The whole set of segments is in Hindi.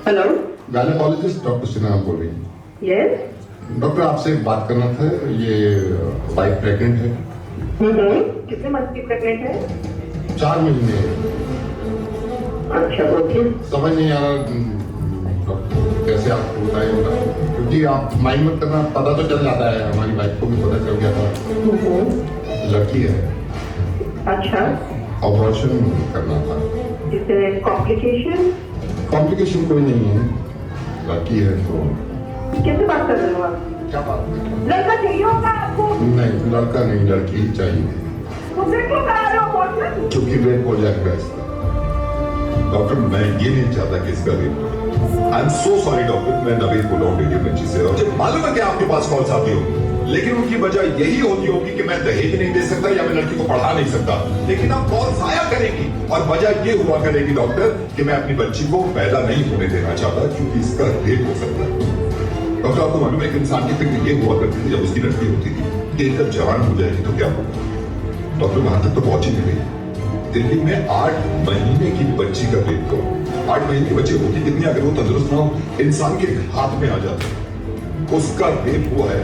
हेलो, गायनेकोलॉजिस्ट डॉक्टर सिन्हा बोल रही हैं। यस। डॉक्टर आपसे एक बात करना था। ये वाइफ प्रेग्नेंट है। कितने मंथ की प्रेग्नेंट है? 4 महीने। अच्छा, ओके। समझ नहीं आ रहा डॉक्टर कैसे आपको बताएं होगा, क्योंकि आप माइंड मत करना, पता तो चल जाता है। हमारी वाइफ को भी पता चल गया था। लड़की है। अच्छा, ऑपरेशन करना था। इससे कॉम्प्लिकेशन? कॉम्प्लिकेशन कोई नहीं है, लड़की है तो। कैसे बात कर रहे हो आप? क्या बात है? लड़का चाहिए होगा आपको? नहीं, लड़का नहीं, लड़की ही चाहिए। तो फिर क्यों करा रहे हो अबॉर्शन? क्योंकि रेप हो जाएगा इसका। डॉक्टर मैं ये नहीं चाहता कि इसका रेप हो। I am so sorry doctor, मैं नवीद बोल रहा हूँ रेडियो मिर्ची से। और मुझे मालूम है कि आपके पास कॉल्स आती होगी, लेकिन उनकी वजह यही होती होगी कि मैं दहेज नहीं दे सकता या मैं लड़की को पढ़ा नहीं सकता। लेकिन आप कॉल आया करेगी और वजह ये हुआ करेगी डॉक्टर कि मैं अपनी बच्ची को पैदा नहीं होने देना चाहता, क्योंकि इसका रेप हो सकता है। डॉक्टर आपको मालूम है कि इंसान की फिक्र ये हुआ करती थी जब उसकी लड़की होती थी कि जब जवान हो जाएगी तो क्या होगा। डॉक्टर वहां तक तो पहुंच ही नहीं रही। दिल्ली में 8 महीने की बच्ची का रेप करो। 8 महीने की बच्ची होती कितनी, अगर वो तंदुरुस्त ना हो, इंसान के हाथ में आ जाता, उसका रेप हुआ है।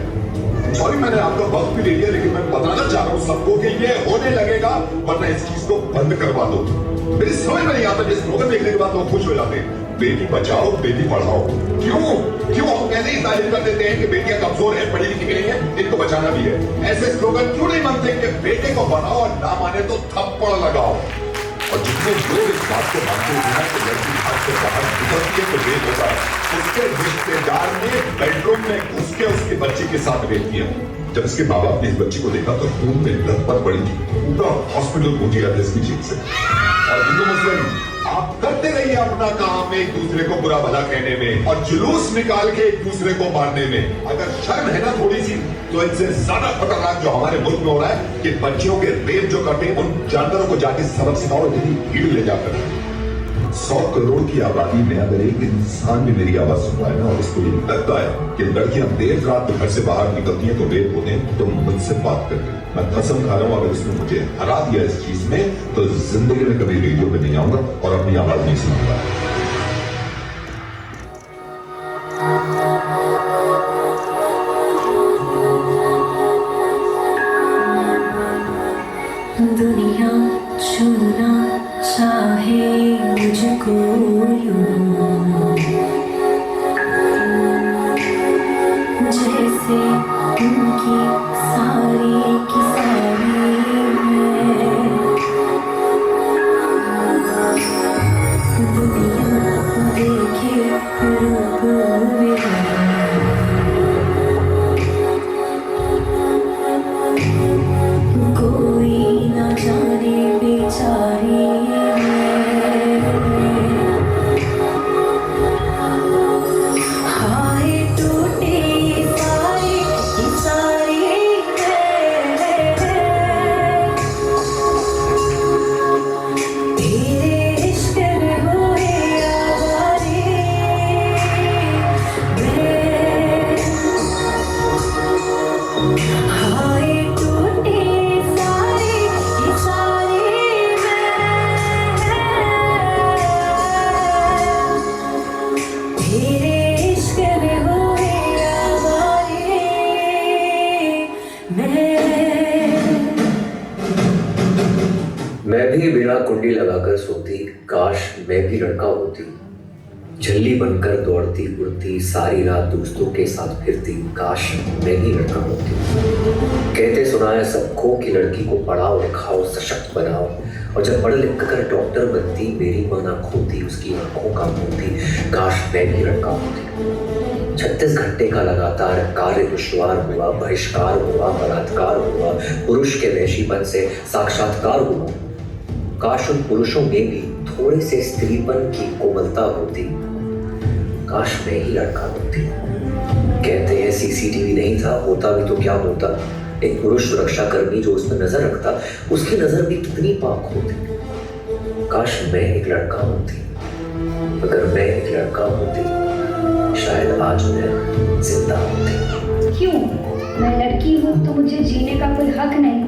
सॉरी मैंने आपका वक्त भी ले लिया, लेकिन मैं बताना चाह रहा हूँ सबको कि ये होने लगेगा, वरना इस चीज को बंद करवा दो। मेरी समझ में नहीं आता, जिस स्लोगन देखने के बाद लोग खुश हो जाते हैं, बेटी बचाओ बेटी पढ़ाओ। क्यों हम पहले ही जाहिर कर देते हैं कि बेटियां कमजोर है, पढ़ी लिखी नहीं है, इनको बचाना भी है। ऐसे स्लोगन क्यों नहीं बनते कि बेटे को बनाओ और ना माने तो थप्पड़ लगाओ। और जितने लोग इस बात को मानते हैं कि लड़की हाथ से बाहर निकलती है तो रेप होता है, उसके रिश्तेदार ने बेडरूम में घुस के उसके बच्चे के साथ रेप किया। जब इसके बाबा ने इस बच्ची को देखा तो खून में लथपथ पड़ी थी, पूरा हॉस्पिटल पहुंच गया था इसकी चीख से। और हिंदू मुस्लिम आप करते रहिए अपना काम, एक दूसरे को बुरा भला कहने में और जुलूस निकाल के एक दूसरे को मारने में। अगर शर्म है ना थोड़ी सी, तो इनसे ज्यादा खतरनाक जो हमारे मुल्क में हो रहा है कि बच्चियों के रेप जो करते हैं, उन जानवरों को जाके सबक सिखाओ, यदि भीड़ ले जाकर। 100 करोड़ की आबादी में अगर एक इंसान भी मेरी आवाज सुन पाए ना और इसको ये लगता है कि लड़कियां देर रात घर से बाहर निकलती हैं तो रेप होते हैं, तो मुझसे बात करते हैं। मैं कसम खा रहा हूं, अगर इसने मुझे हरा दिया इस चीज में तो जिंदगी में कभी रेडियो में नहीं आऊंगा और अपनी आवाज नहीं सुनूंगा। दुनिया छूना चाहे मुझको यूं, जैसे उनकी सारी की सारी दुनिया देखे रूप मेरा, कोई ना जाने बेचारी हाय टूटे सारे तेरे इश्क में हुए आवारे हाय टूटे मैं भी बिना कुंडी लगाकर सोती, काश मैं भी लड़का होती। झल्ली बनकर दौड़ती उड़ती, सारी रात दोस्तों के साथ फिरती, काश मैं भी लड़का होती। कहते सुनाए सबको कि लड़की को पढ़ाओ लिखाओ सशक्त बनाओ, और जब पढ़ लिख कर डॉक्टर बनती, मेरी मां ना खोती उसकी आंखों का मोती, काश मैं भी लड़का होती। 36 घंटे का लगातार कार्य दुश्वार हुआ, बहिष्कार हुआ, बलात्कार हुआ, पुरुष के वैशीपन से साक्षात्कार हुआ। काश उन पुरुषों में भी थोड़े से स्त्रीपन की कोमलता होती, काश मैं ही लड़का होती। कहते हैं सीसीटीवी नहीं था, होता भी तो क्या होता, एक पुरुष सुरक्षा कर्मी जो उस पर नजर रखता, उसकी नजर भी कितनी पाक होती। काश मैं एक लड़का होती, अगर मैं एक लड़का होती, शायद आज मैं जिंदा होती। क्यों? मैं लड़की हूँ तो मुझे जीने का कोई हक नहीं?